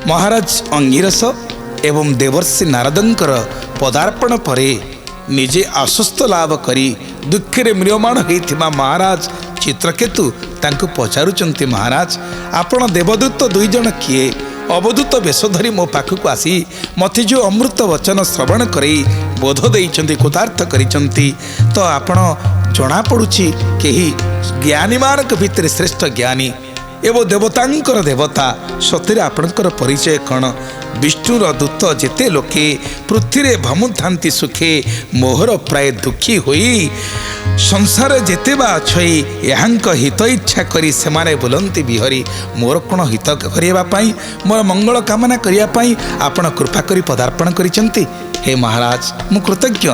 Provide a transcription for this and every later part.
महाराज अंगिरस एवं देवर्षि नारदंकर पदार्पण परे निजे आश्वस्त लाभ करी दुखे म्रियमाण होता महाराज चित्रकेतु तांको पचारुचंती महाराज आपण देवदूत दुई जन किए अवधूत वेश धरी मो पाखक आसी मते जो अमृत वचन श्रवण करई बोध देइचंती कृतार्थ करिचंती तो आपण जना पड़ुछि केही ज्ञानी मानक भितर श्रेष्ठ ज्ञानी एवं देवतांकर देवता सतरे आपणकर परिचय कण विष्णुर दूत जेते लोके पृथ्वी भमुधांति सुखे मोहर प्राय दुखी होई संसार जेते बा अछई यहांक हित इच्छा करी सेमाने बुलंती बिहरी मोर कोण हित करिया पाई मोर मंगल कामना करिया पाई आपण कृपा करी पदार्पण करिसंती। हे महाराज मु कृतज्ञ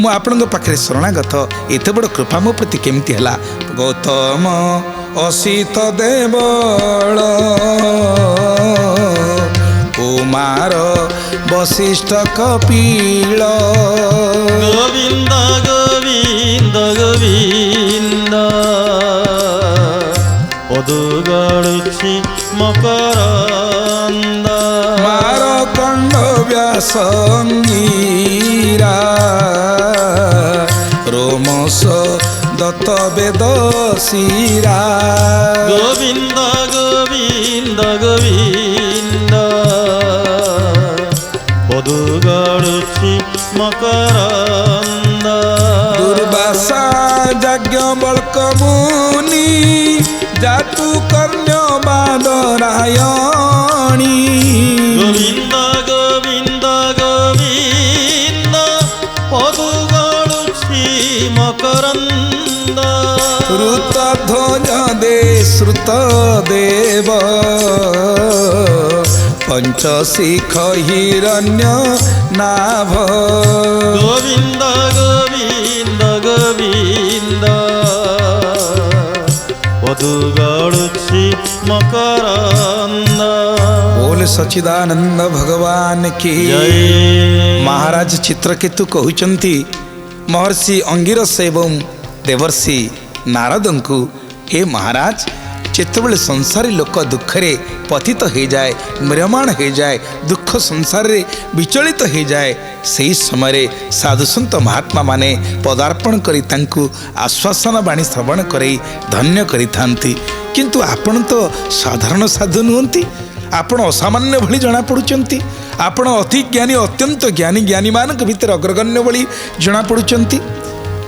मु आपणक पाखरे शरणागत एते बड़ कृपा मो प्रति केमती हला। गौतम असित देवल कुमार वशिष्ठ कपिल गोविंद गोविंद गोविंद पदुगळुछि मकरंद मारकंड व्यासंगीरा रोमस दत्त वेद शिरा गोविंद गोविंद गोविंद पदुगळुछि मकरंद दुर्वासा याज्ञवल्क मुनि जातु कन्य बादरायणी गोविंद गोविंद गोविंद पदुगळुछि मकरंद ऋतध्वज दे श्रुत देव पंचशिख हिरण्य नाभ गोविंद गोविंद गोविंद पदुगळुछि मकरंद। बोल सच्चिदानंद भगवान की जय। महाराज चित्रकेतु कहउचंती महर्षि अंगिरस एवं देवर्षि नारदंकु हे महाराज जेतेबेले संसारी लोक दुखरे पतित हो जाए म्रियमाण हो जाए दुख संसार रे विचलित हो जाए सही समय साधुसंत महात्मा माने पदार्पण करी तांकु आश्वासन बाणी श्रवण करई धन्य करी थांती। किंतु आपण तो साधारण साधु नुहंती आपण असामान्य भली जना पड़ुचंती आपण अति ज्ञानी अत्यंत ज्ञानी ज्ञानी मानक भीतर अग्रगण्य भली जना पड़ुचंती।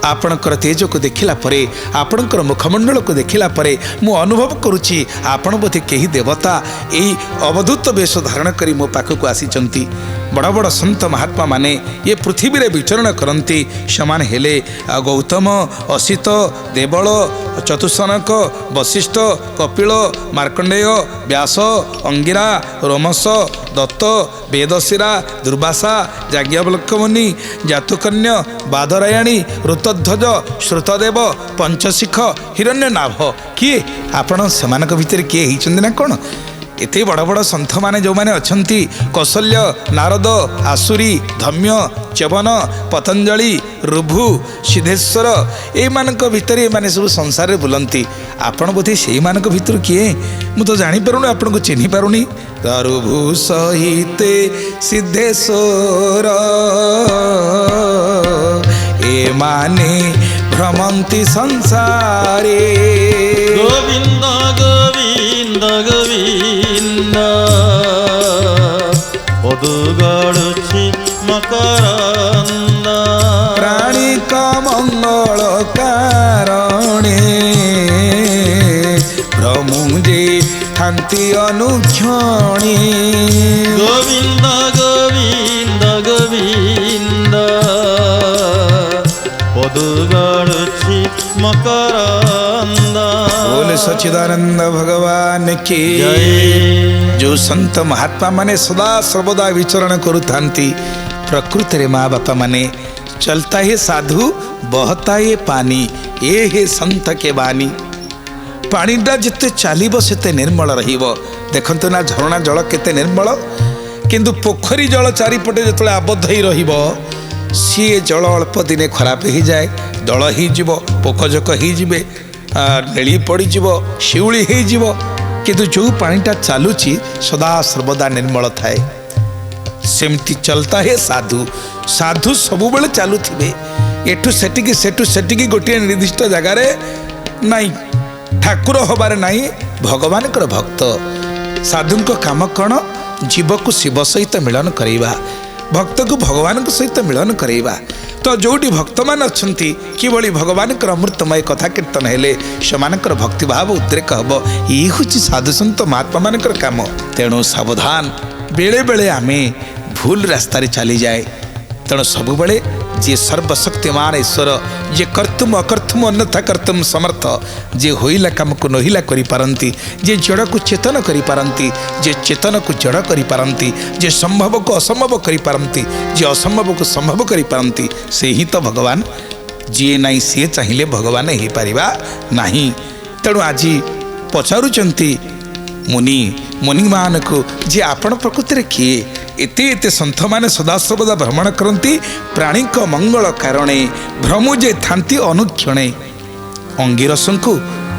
आपणकर तेज को देखिला परे आपणकर मुखमंडल को देखिला परे मु अनुभव करुछि आपण बोधे केही देवता एही अवधूत वेश धारण करी मो पाखक आसीचंती। बड़ बड़ संत महात्मा माने ये पृथ्वी रे विचरण करंती समान हेले गौतम असित देवल चतुसनक वशिष्ठ कपिल मार्कंडेय व्यास अंगिरा रोमस दत्त वेदशिरा दुर्वासा याज्ञवल्क्य मुनि जातुकन्या बादरायणी ऋतध्वज श्रुतदेव पंचशिख हिरण्य नाभ किए आपण सेमानक भितर किए हिचंदी ना कोन एते बड़ बड़ संत माने जो माने अछंती कौशल्य नारद आसुरी धम्य च्यवन पतंजलि ऋभु सिद्धेश्वर ए मानक भितर ए माने सब संसार रे बुलंती आपण बोधे सेई मानक भितर किए मु तो जानि पारुनी आपण को चिन्हि पारुनी। ऋभु सहिते सिद्धेश्वर ए माने भ्रमंती संसारे गोविंद गोविंद गोविंद पदुगळुछि मकरंद प्राणी का मंगल कारणे भ्रमुजे ठान्ति अनुक्षणी गोविंद गोविंद गोविंद पदुगळुछि मकरंद। बोल सच्चिदानंद भगवान की जय। जो संत महात्मा माने सदा सर्वदा विचरण करुथांती प्रकृति रे माँ बापा माने चलता है साधु बहता है पानी ये है संत के बानी पानीटा जिते चलिबो सेते निर्मल रहिबो। देखंतु ना झरणा जल केते निर्मल किंतु पोखरी जल चारिपटे जेतले आबद्ध ही रहिबो सी जल अल्प दिने खराब हो जाए दल हो पोकजोक हो नेली पड़ीज शिउली हो किंतु जो पानीटा चलुची सदा सर्वदा निर्मल थाए सेमती चलता है साधु साधु सबु बेले चलुथिबे एठू सेटिकी गोटे निर्दिष्ट जगार नाई ठाकुर हबार नाई भगवान भक्त साधु काम कौन जीव को शिव सहित मिलन करवा भक्त को भगवान सहित मिलन करवा तो जोटी भक्त मान अच्छा कि भगवान अमृतमय कथा कीर्तन हेले सेमानकर भक्तिभाव उद्रेक हम ये हूँ साधु सन्त महात्मा मान काम तेणु सावधान बेले बेले आमे भूल रास्तार चली जाए तेणु सबुबले जे सर्वशक्तिमान ईश्वर जे कर्तुम अकर्तुम अन्यथा कर्तुम समर्थ जे होइला काम को नहिला करि पारंती जे जड़ को चेतन करि पारंती जे चेतन को जड़ करि पारंती जे संभव को असंभव करि पारंती जे असंभव को संभव करि पारंती से ही तो भगवान जी नहीं सी चाहिए भगवान हो पारिबा नहीं तेणु आज पचारुचंती मुनि मुनि मान को जे आपण प्रकृति किए एते एते सन्थ माने सदासर्वदा भ्रमण करती प्राणी मंगल कारणे भ्रमुजे थांती अनुक्षणे अंगिरस को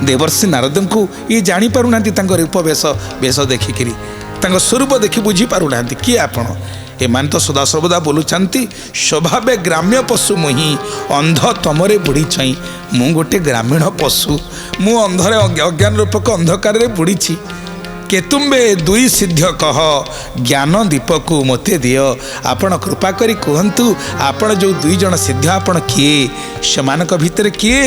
देवर्षि नारद को ये जानी पारु ना रूप वेश वेश देखिकी स्वरूप देखी बुझी पारु ना किए आपण एमान तो सदासर्वदा बोलुचांती स्वभावे ग्राम्य पशु मुही अंध तमरे बुड़ी छई मु गोटे ग्रामीण पशु मु अंधरे अज्ञान रूपक अंधकार बुड़ी केतुम्बे दुई सिद्ध कह ज्ञान दीप को मते दियो आपण कृपा करी कहंतु आपण जो दुई जन सिद्ध आपण किए सेमानक भितर किए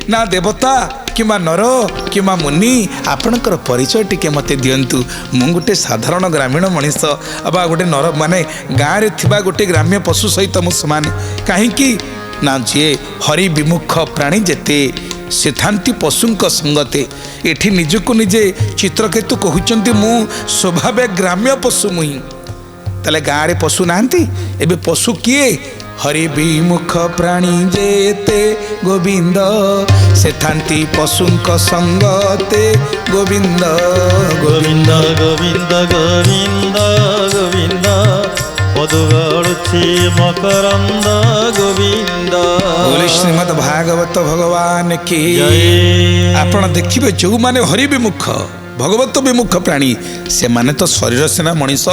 ना देवता किमा नर किमा मुनि आपणकर परिचय टिके मते दियंतु मु गोटे साधारण ग्रामीण मनीष अबा गोटे नर माने गाँव रे थिबा गोटे ग्राम्य पशु सहित मु समान कहीं ना जे हरि विमुख प्राणी जेते से थांती पशुंक संगते एठी निजको निजे चित्रकेतु कहउचंती मु स्वभावे ग्राम्य पशु मुही तले गाँव रे पशु नांती एबे पशु किए हरि विमुख प्राणी जेते गोविंद से थांती पशुंक संगते गोविंद गोविंद गोविंद गोविंद गोविंद पदुगड़ुछि मकरंद गोविंद बोले श्रीमद् भागवत भगवान की आपण देखिबे जो माने हरि विमुख भगवत विमुख प्राणी से माने तो शरीर सेना मनीष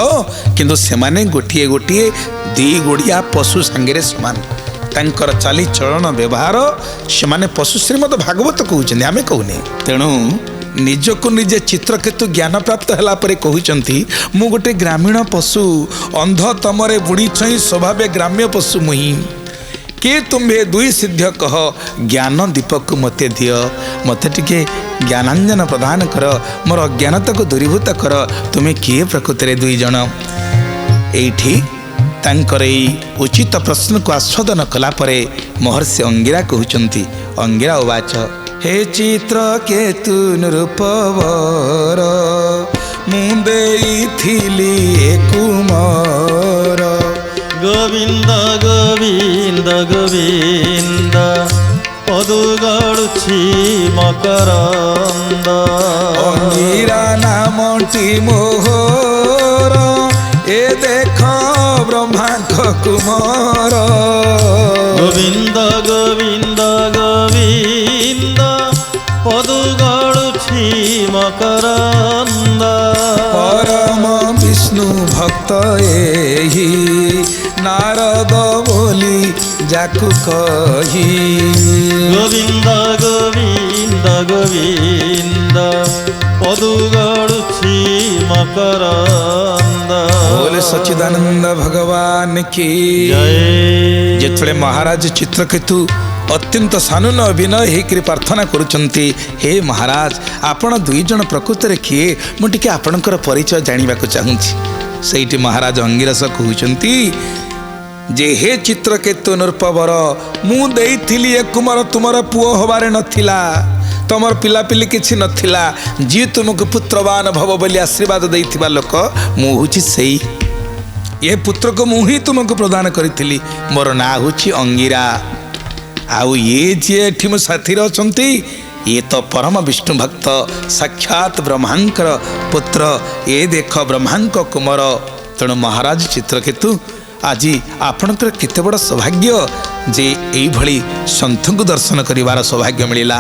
किंतु से माने गोटिए गोटिए दी गोड़िया पशु संगे समान तांकर चाली चलन व्यवहार से माने पशु श्रीमद् भागवत कहउछन आमे कहूने तेणु निजको निजे चित्रकेतु ज्ञान प्राप्त होला परे कहउचंती मु गोटे ग्रामीण पशु अंध तमरे बुड़ी छई स्वभावे ग्राम्य पशु मुही के तुम्हे दुई सिद्ध कह ज्ञान दीपक मते दियो मते टिके ज्ञानांजन प्रदान कर मोर अज्ञानता को दूरीभूत कर तुम्हें किए प्रकृति रे दुई जन एठी तांकर उचित प्रश्न को आस्वादन कला परे महर्षि अंगिरा कहउचंती अंगिरा उवाच हे चित्र केतु नृपवर मुंदे थिली कुमार गोविंद गोविंद गोविंद पदुगड़ुछि मकरंद अंगिरा नामटी मोहर ए देख ब्रह्मांड कुमार गोविंद गोविंद गोविंद पदुगड़ुछि मकरंद परम विष्णु भक्त एहि नारद बोली जाकु कही गोविंद गोविंद गोविंद पदुगड़ुछि मकरंद बोले सच्चिदानंद भगवान की जय जेतले महाराज चित्रकेतु अत्यंत सानुन अभिनय होकर प्रार्थना करुचंती हे महाराज आपण दुई जन प्रकृति रे किए मु टिके आपणकर परिचय जानिबा को चाहूँगी सेठी महाराज अंगिरस कहउचंती जे हे चित्रकेतु नृपवर मु देइथिली ए कुमार तुमर पुओ होबारे नथिला तमर पिलापिली किछि नथिला जी तुमको पुत्रवान भव बोली आशीर्वाद देइथिबा लोक मु हुछि सेई ये पुत्र को मु ही तुमको प्रदान करिथिली मोर ना हुछि अंगिरा आउ ये जे एठी मो साथी अछंती ये तो परम विष्णु भक्त साक्षात ब्रह्मांकर पुत्र ये देख ब्रह्मांक कुमार तेणु महाराज चित्रकेतु आज आपणकर केते बड़ सौभाग्य जे एई भली सन्थ को दर्शन करिवार सौभाग्य मिलिला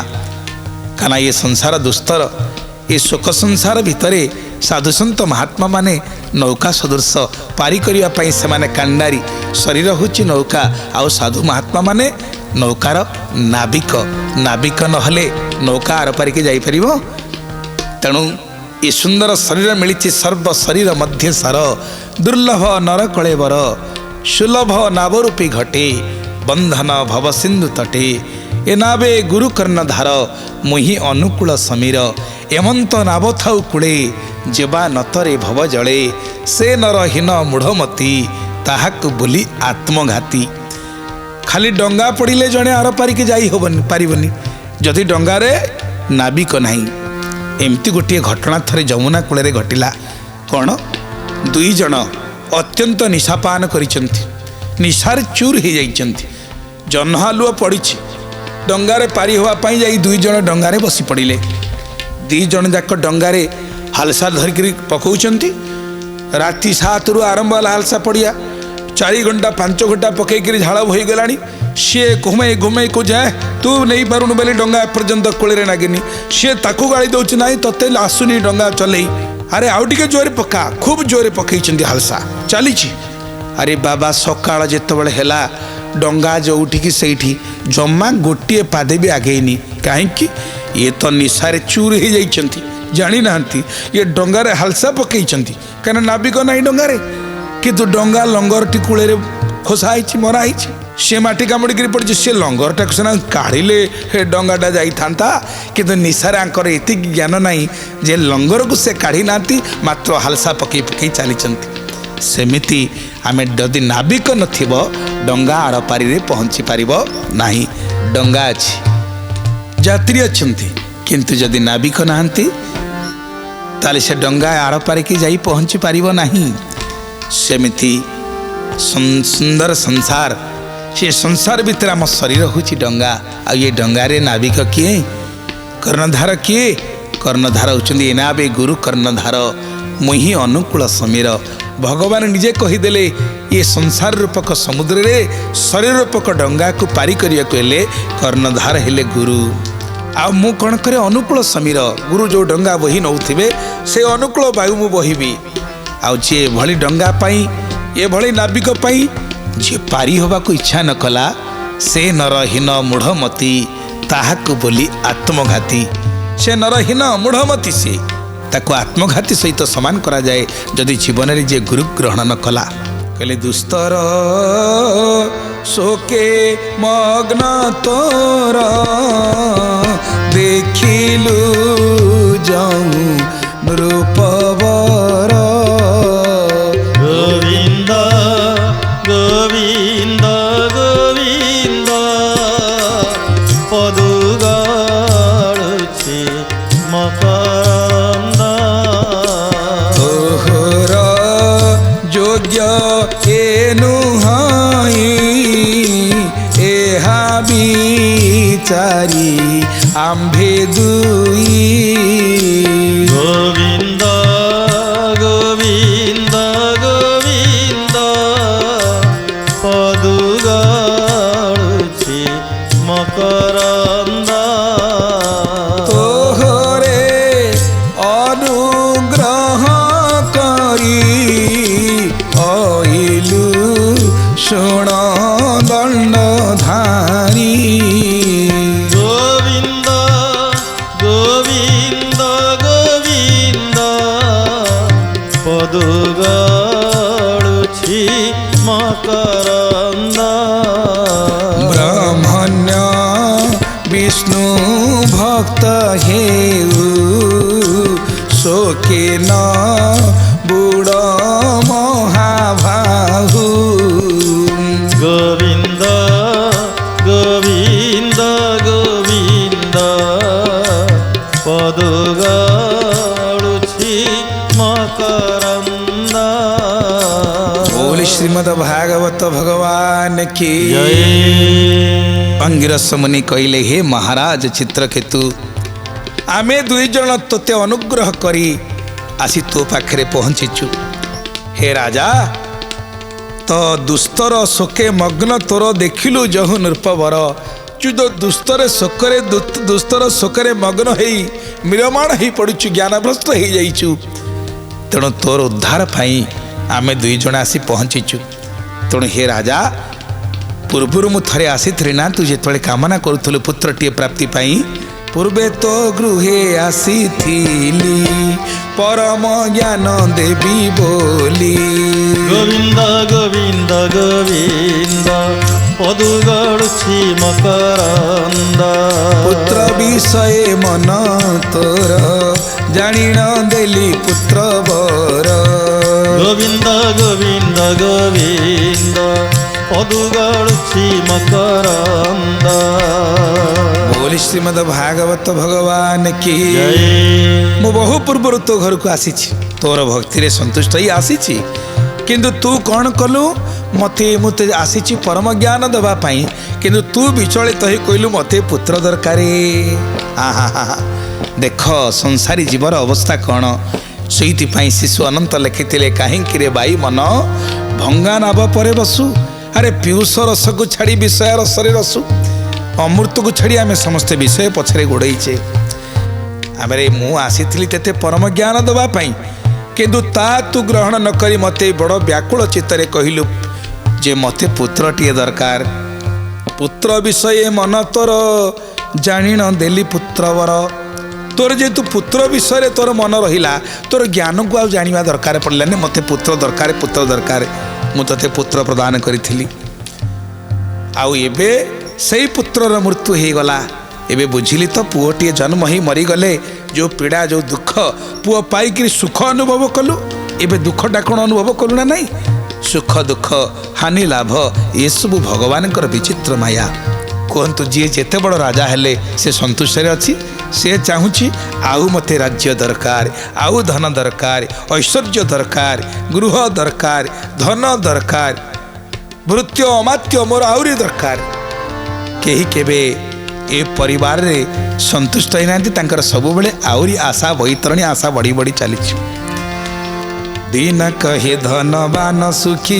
काना ये संसार दुस्तर ए शोक संसार भितरे साधुसंत महात्मा माने नौका सदृश पारी करिया पई से माने कांडारी शरीर होची नौका आउ साधु महात्मा माने नौकार नाविक नाविक नहले नौका आर पारिके जाई परिबो। तेणु ये सुंदर शरीर मिली सर्व शरीर मध्य सार दुर्लभ नर कलेवर सुलभ नावरूपी घटे बंधन भव सिंधु तटे ए नावे गुरु कर्णधार मुहि अनुकूल समीर एमंत नाव थाउ कूले जेबा नतरे भव जले से नरहीन मूढ़मती ताहाकु बोली आत्मघाती। खाली डंगा पड़िले जड़े आर पारिके जाई होबनी पारिबनी जदि डंगारे नाविक नाही। एमती गोटे घटना थरे जमुना कूल घटिला। कौन दुई जन अत्यंत निशापान करिसंती निशार चूर हो जाइछंती जन्हालुआ पड़ी डंगारे पारी होवा पाई जाई दुई जन डंगारे बसी पड़िले। दी जन जाक डंगारे हालसा धरिक पकाउछंती राति 7 रु आरंभ होला हालसा पड़िया 4 घंटा 5 घंटा पकईकरी झाड़ हो गलानी सी घुमे घुमे को जाए तू नहीं पारुनु बोले डंगा एपर्यंत कूल नागिनी सी ताकू गाड़ी दौच ना तोते आसुनी डंगा चलई अरे आउ टिके जोरे पका खूब जोरे पकई हालसा चली। अरे बाबा सकाळ जेतबेले हेला डंगा जोठी से जमा गोटे पादे भी आगेनी कहीं ये तो निशारे चूर हो जाइछंती जानी नांती ये डंगारे हालसा पकई कहीं नाविक ना डंगारे किंतु डंगा लंगर टी कूल खोसाई मराई सी माटी कामुड़ी पड़ी सी लंगर टाक सीना काढ़िले डंगाटा जाई था किंतु निशारे आंकर एति ज्ञान नहीं जे लंगर को से काढ़ी ना मात्र हालसा पकई पकई चली सेमिति आमे जदि नाविक नथिब डंगा आर पारी रे पहुँची पारिबो नाही। डंगा अछि यात्री अछंती किंतु जदि नाविक नाहंती ताले से डंगा आर पारी की जाई पहुँची पारिबो नाही। सेमिति सुंदर संसार से संसार भितर आम शरीर होची डंगा आ ये डंगारे नाविक किए कर्णधार किए कर्णधार होचंदी एनाबे गुरु कर्णधार मुहि अनुकूल समीर। भगवान निजे कहीदेले ये संसार रूपक समुद्र रे शरीर रूपक डंगा को पारी करिया हेले कर्णधार हेले गुरु आ मु कौन करे अनुकूल समीर गुरु जो डंगा बही नौथिबे से अनुकूल वायु मु बहिबी आ जे भली डंगा पाई ये भली नाविक पाई जे पारी होबा को इच्छा न कला से नरहीन मूढ़मती ताहाकु बोली आत्मघाती। से नरहीन मूढ़मती से ताको आत्मघाती सहित समान करा जाए जदि जीवन रे जे गुरु ग्रहण न कला। कहले दुस्तर शोके मग्न तोर देखिलु जाऊं नृपवर गोविंद गोविंद गोविंद पदुगाड़ुछि मकरंद तोहर योग्य एनु हाई एहा बिचारी आम्भे दुई गोविंद गोविंद गोविंद पदुगाड़ुछि मकरंद तोहरे अनुग्रह करी अइलु शुण दंडधारी गोविंद गोविंद गोविंद पदुगाड़ुछि मकरंद ब्रह्मण्य विष्णु भक्त हेउ शोके न बुड़ महाभाहु गोविंद गोविंद गोविंद पदुगाड़ुछि मकरंद। बोल श्रीमद् भागवत भगवान की जय। अंगिरस मुनि कहले हे महाराज चित्रकेतु आमे दुई जन तोते अनुग्रह करी आसी तो पाखरे पहुंचीचु। हे राजा तो दुस्तर शोके मग्न तोर देखिलु जहु नृपवर ଅଚ୍ୟୁତ ଦୁସ୍ତର ଶୋକରେ ଦୁସ୍ତର ଶୋକରେ ମଗ୍ନ ହେଇ ମ୍ରିୟମାଣ ହେଇ ପଡ଼ୁଛୁ, ଜ୍ଞାନଭ୍ରଷ୍ଟ ହେଇଯାଇଛୁ। ତେଣୁ ତୋର ଉଦ୍ଧାର ପାଇଁ ଆମେ ଦୁଇ ଜଣ ଆସି ପହଞ୍ଚିଛୁ। ତେଣୁ ହେ ରାଜା, ପୂର୍ବରୁ ମୁଁ ଥରେ ଆସିଥିଲି ନା, ତୁ ଯେତେବେଳେ କାମନା କରୁଥିଲୁ ପୁତ୍ରଟିଏ ପ୍ରାପ୍ତି ପାଇଁ, ପୂର୍ବେ ତୋ ଗୃହେ ଆସିଥିଲି ପରମ ଜ୍ଞାନ ଦେବି ବୋଲି। ଗୋବିନ୍ଦ ଗୋବିନ୍ଦ ଗୋବିନ୍ଦ ପଦୁ ଗଡ଼ୁଛି ମକରନ୍ଦ। ପୁତ୍ର ବିଷୟ ମନ ତୋର ଜାଣିଣ ଦେଲି ପୁତ୍ର ବର। ଗୋବିନ୍ଦ ଗୋବିନ୍ଦ ଗୋବିନ୍ଦ ପଦୁ ଗଡ଼ୁଛି ମକରନ୍ଦ। ବୋଲି ଶ୍ରୀମଦ ଭାଗବତ ଭଗବାନ କି ଜୟ। ମୁଁ ବହୁ ପୂର୍ବରୁ ତୋ ଘରକୁ ଆସିଛି, ତୋର ଭକ୍ତିରେ ସନ୍ତୁଷ୍ଟ ହେଇ ଆସିଛି, କିନ୍ତୁ ତୁ କ'ଣ କଲୁ? ମୁଁ ତ ଆସିଛି ପରମ ଜ୍ଞାନ ଦେବା ପାଇଁ, କିନ୍ତୁ ତୁ ବିଚଳିତ ହେଇ କହିଲୁ ମୋତେ ପୁତ୍ର ଦରକାର। ଦେଖ ସଂସାରୀ ଜୀବର ଅବସ୍ଥା କ'ଣ। ସେଇଥିପାଇଁ ଶିଶୁ ଅନନ୍ତ ଲେଖିଥିଲେ, କାହିଁକିରେ ବାଇ ମନ ଭଙ୍ଗା ନାବ ପରେ ବସୁ। ଆରେ ପିୟୁଷ ରସକୁ ଛାଡ଼ି ବିଷୟ ରସରେ ରସୁ। ଅମୃତକୁ ଛାଡ଼ି ଆମେ ସମସ୍ତେ ବିଷୟ ପଛରେ ଗୋଡ଼େଇଛେ। ଆମେ ମୁଁ ଆସିଥିଲି ତେତେ ପରମ ଜ୍ଞାନ ଦେବା ପାଇଁ, କିନ୍ତୁ ତା ତୁ ଗ୍ରହଣ ନ କରି ମୋତେ ବଡ଼ ବ୍ୟାକୁଳ ଚିତ୍ତରେ କହିଲୁ ଯେ ମୋତେ ପୁତ୍ରଟିଏ ଦରକାର। ପୁତ୍ର ବିଷୟ ମନ ତୋର ଜାଣିଣ ଦେଲି ପୁତ୍ରବର। ତୋର ଯେହେତୁ ପୁତ୍ର ବିଷୟରେ ତୋର ମନ ରହିଲା, ତୋର ଜ୍ଞାନକୁ ଆଉ ଜାଣିବା ଦରକାର ପଡ଼ିଲାନି। ମୋତେ ପୁତ୍ର ଦରକାର, ପୁତ୍ର ଦରକାର, ମୁଁ ତୋତେ ପୁତ୍ର ପ୍ରଦାନ କରିଥିଲି। ଆଉ ଏବେ ସେଇ ପୁତ୍ରର ମୃତ୍ୟୁ ହେଇଗଲା। ଏବେ ବୁଝିଲି ତ, ପୁଅଟିଏ ଜନ୍ମ ହେଇ ମରିଗଲେ ଯେଉଁ ପୀଡ଼ା, ଯେଉଁ ଦୁଃଖ, ପୁଅ ପାଇକିରି ସୁଖ ଅନୁଭବ କଲୁ, ଏବେ ଦୁଃଖଟା କ'ଣ ଅନୁଭବ କଲୁ ନା ନାହିଁ? ସୁଖ ଦୁଃଖ ହାନି ଲାଭ ଏସବୁ ଭଗବାନଙ୍କର ବିଚିତ୍ର ମାୟା। କୁହନ୍ତୁ, ଯିଏ ଯେତେ ବଡ଼ ରାଜା ହେଲେ ସେ ସନ୍ତୁଷ୍ଟରେ ଅଛି। ସେ ଚାହୁଁଛି ଆଉ ମୋତେ ରାଜ୍ୟ ଦରକାର, ଆଉ ଧନ ଦରକାର, ଐଶ୍ୱର୍ଯ୍ୟ ଦରକାର, ଗୃହ ଦରକାର, ଧନ ଦରକାର, ଭୃତ୍ୟ ଅମାତ୍ୟ ମୋର ଆହୁରି ଦରକାର। କେହି କେବେ ଏ ପରିବାରରେ ସନ୍ତୁଷ୍ଟ ହେଇନାହାନ୍ତି। ତାଙ୍କର ସବୁବେଳେ ଆହୁରି ଆଶା ବୈତରଣୀ, ଆଶା ବଢ଼ି ବଢ଼ି ଚାଲିଛି। दिन कहे धनवान सुखी,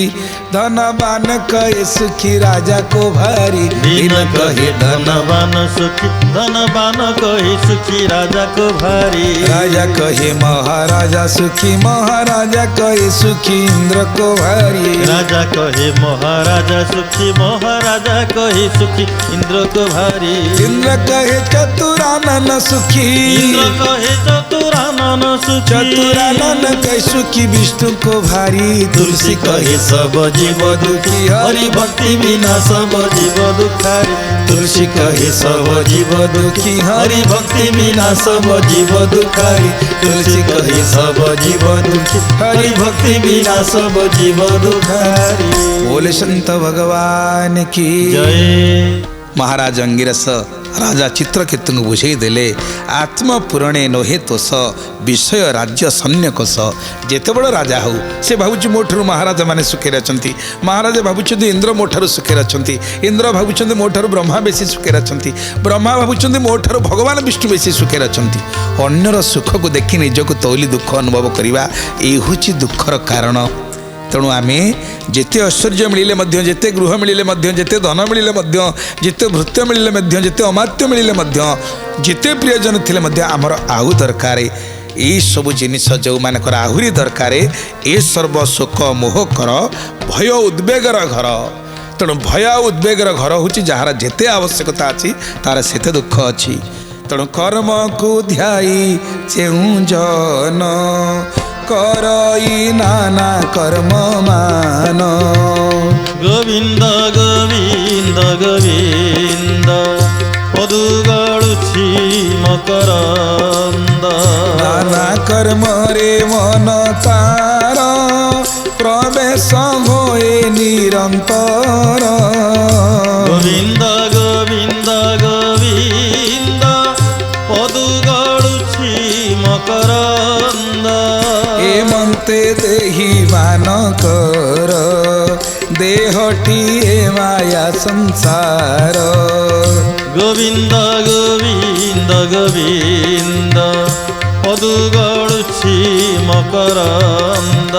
धनवान कहे सुखी राजा को भारी। दिन कहे धनवान सुखी, धनवान कहे सुखी राजा को भारी। राजा कहे महाराजा सुखी, महाराजा कहे सुखी इंद्र को भारी। राजा कहे महाराजा सुखी, महाराजा कहे सुखी इंद्र को भारी। इंद्र कहे चतुरानन सुखी, इंद्र कहे चतुरानन सुखी, चतुरानन कहे सुखी विष्णु को भारी। तुलसी कहे सब जीव दुखी, हरि भक्ति बिना सब जीव दुखारी। तुलसी कहे सब जीव दुखी, हरि भक्ति बिना सब जीव दुखारी। तुलसी कहे सब जीव दुखी, हरि भक्ति बिना सब जीव दुखारी। बोले संत भगवान की जय। महाराज अंगिरस राजा चित्रकेतु बुझे देले, आत्म पुरणे नोहे तोष, विषय राज्य सैन्य कोश। जेते बड़ राजा हो से भावुँ मोठू महाराजा मैंने सुखे अच्छा, महाराजा भावुं इंद्र मोठार सुखे अच्छा, इंद्र भावुं मोठार ब्रह्मा बेसी सुखे अच्छा, ब्रह्मा भावुं मोठार भगवान विष्णु बेसी सुखे अच्छा। अन्यर सुख को देखि निजक तौली दुख अनुभव करवा, ये हूँ दुखर कारण। तेणु आम जिते ऐश्वर्य मिले, जिते गृह मिले, जिते धन मिले, जिते भृत्य मिले, जिते अमात्य मिले, जिते प्रियजन थे आमर आउ दरकार। ये सब जिनिस जो मानकर आहुरी दरकार, ये सर्व शोक मोहकर भय उद्वेगर घर। तेणु भय उद्वेगर घर हूँ जार जिते आवश्यकता अच्छी तार सेते दुख अच्छी। तेणु कर्म को ध्याई चेहू जन, करई नाना कर्म मान। गोविंद गोविंद गोविंद पदु गड़ुछि मकरंद। नाना कर्म रे मन तार, प्रवेश होए निरंतर। गोविंद गोविंद गोविंद पदु गड़ुछि मकरंद। मन्ते देहि मान कर, देहटी माया संसार। गोविंद गोविंद गोविंद पदु गड़ुछि मकरंद।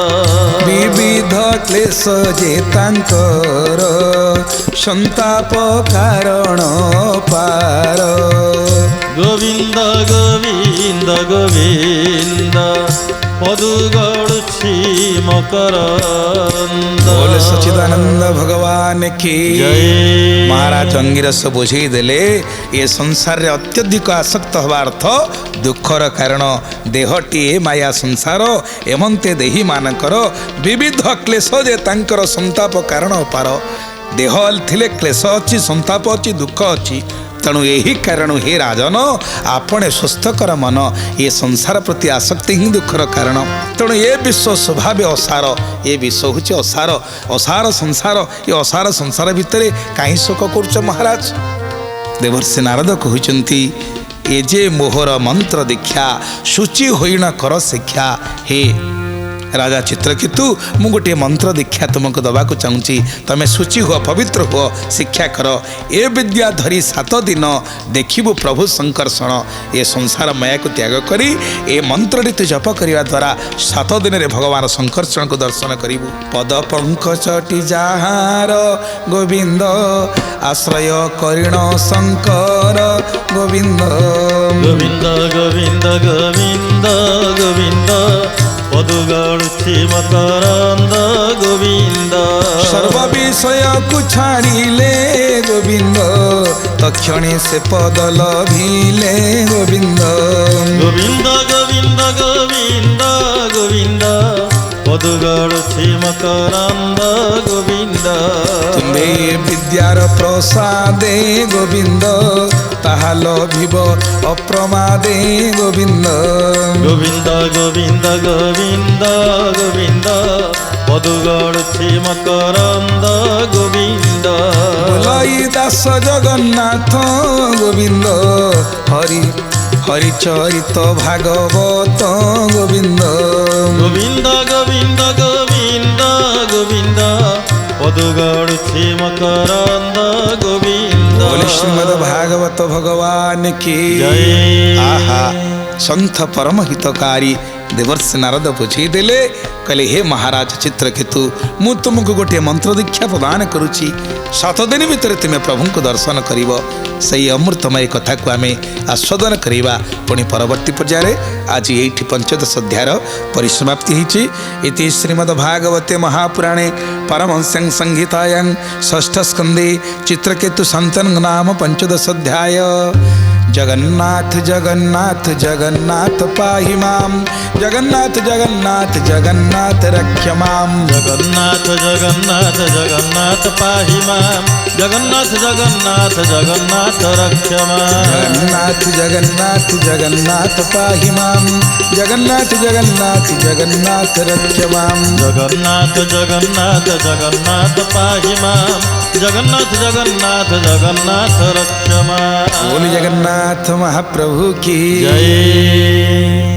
विविध क्लेश जे तांकर संताप कारण पार गोविंद गोविंद गोविंद पदु गड़ुछि मकरंद बोले सच्चिदानंद भगवान की जय। महाराज अंगिरस बुझे देले ये संसार रे अत्यधिक आसक्त हवा अर्थ दुखर कारण देहटीए माया संसार एमंते देही मानकर विविध क्लेश जे तांकर संताप कारण पार देह थिले क्लेश अच्छी संताप अच्छी दुख अच्छी तेणु यही कारण हे राजन आपणे स्वस्थकर मन ये संसार प्रति आसक्ति ही दुखर कारण तेणु ये विश्व स्वभाव असार ये विश्व हूँ असार असार संसार ये असार संसार भितर कहीं शोक कर महाराज देवर्षि नारद कहते ये जे मोहर मंत्र दीक्षा शुचि होइना कर शिक्षा हे राजा चित्रकेतु मु गोटे मंत्र दीक्षा तुमको दबाक चाहूँगी तमें शुचि हुआ पवित्र हुआ शिक्षा कर ए विद्या धरी 7 दिन देखिबु प्रभु संकर्षण ये संसार माया को त्याग करी ए मंत्र तु जप करने द्वारा 7 दिन रे भगवान संकर्षण को दर्शन करिबु पद पंकजटी जहार गोविंद आश्रय करिण शंकर गोविंद गोविंद गोविंद गोविंद गोविंद पदु गड़ुछि मकरंद गोविंद सर्व विषय को छाड़िले गोविंद तक्षणे से पद लभिले गोविंद गोविंद गोविंद गोविंद गोविंद पदु गड़ुछि मकरंद गोविंद तुम्हे विद्यार प्रसादे गोविंद ताहा लभिब अप्रमादे गोविंद गोविंद गोविंद गोविंद गोविंद पदु गड़ुछि मकरंद गोविंद बोलाई दास जगन्नाथ गोविंद हरि हरिचरित भागवत गोविंद गोविंद गोविंद गोविंद गोविंद पदु गड़ुछि मकरंद गोविंद बोले श्रीमद् भागवत भगवान की जय। आहा संत परम हितकारी देवर्षि नारद बुझे देले कहले हे महाराज चित्रकेतु मु तुमको गोटे मंत्र दीक्षा प्रदान करुछि 7 दिन भितर तुम्हें प्रभु को दर्शन करिब सही अमृतमय कथा को आमे आस्वादन करिबा पुणी परवर्ती पर्याय आज एठी पंचदश अध्यायर परिसमाप्ति हिछि इति श्रीमद् भागवते महापुराणे परमहंस्यां संहितायां षष्ठ स्कंदे चित्रकेतु संतन नाम पंचदश अध्याय जगन्नाथ जगन्नाथ जगन्नाथ पाहि मां जगन्नाथ जगन्नाथ जगन्नाथ रक्ष मां जगन्नाथ जगन्नाथ जगन्नाथ पाहि मां जगन्नाथ जगन्नाथ जगन्नाथ रक्ष मां जगन्नाथ जगन्नाथ जगन्नाथ पाहि मां जगन्नाथ जगन्नाथ जगन्नाथ रक्ष मां जगन्नाथ जगन्नाथ जगन्नाथ पाहि मां जगन्नाथ जगन्नाथ जगन्नाथ रक्ष मां बोल जगन्नाथ महाप्रभु की जय।